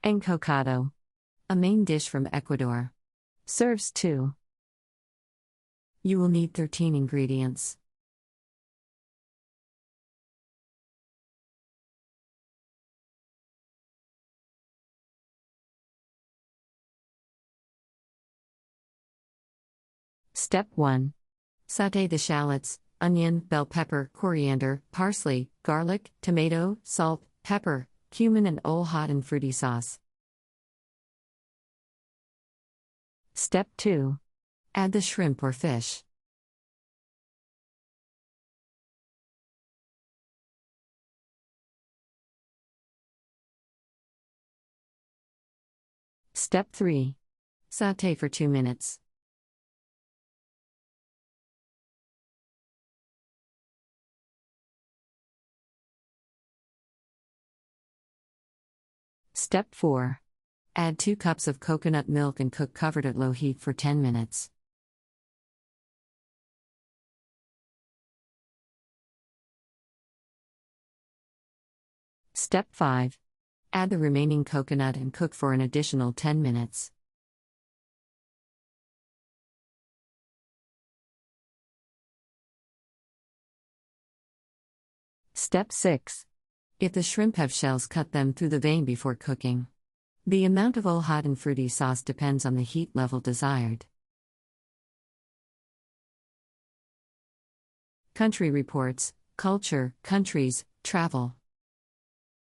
Encocado. A main dish from Ecuador. Serves 2. You will need 13 ingredients. Step 1. Sautee the shallots, onion, bell pepper, coriander, parsley, garlic, tomato, salt, pepper, cumin and Ole Hot'n Fruity sauce. Step 2. Add the shrimp or fish. Step 3. Sautee for 2 minutes. Step 4. Add 2 cups of coconut milk and cook covered at low heat for 10 minutes. Step 5. Add the remaining coconut and cook for an additional 10 minutes. Step 6. If the shrimp have shells, cut them through the vein before cooking. The amount of Ole Hot'n Fruity sauce depends on the heat level desired. Country reports, culture, countries, travel.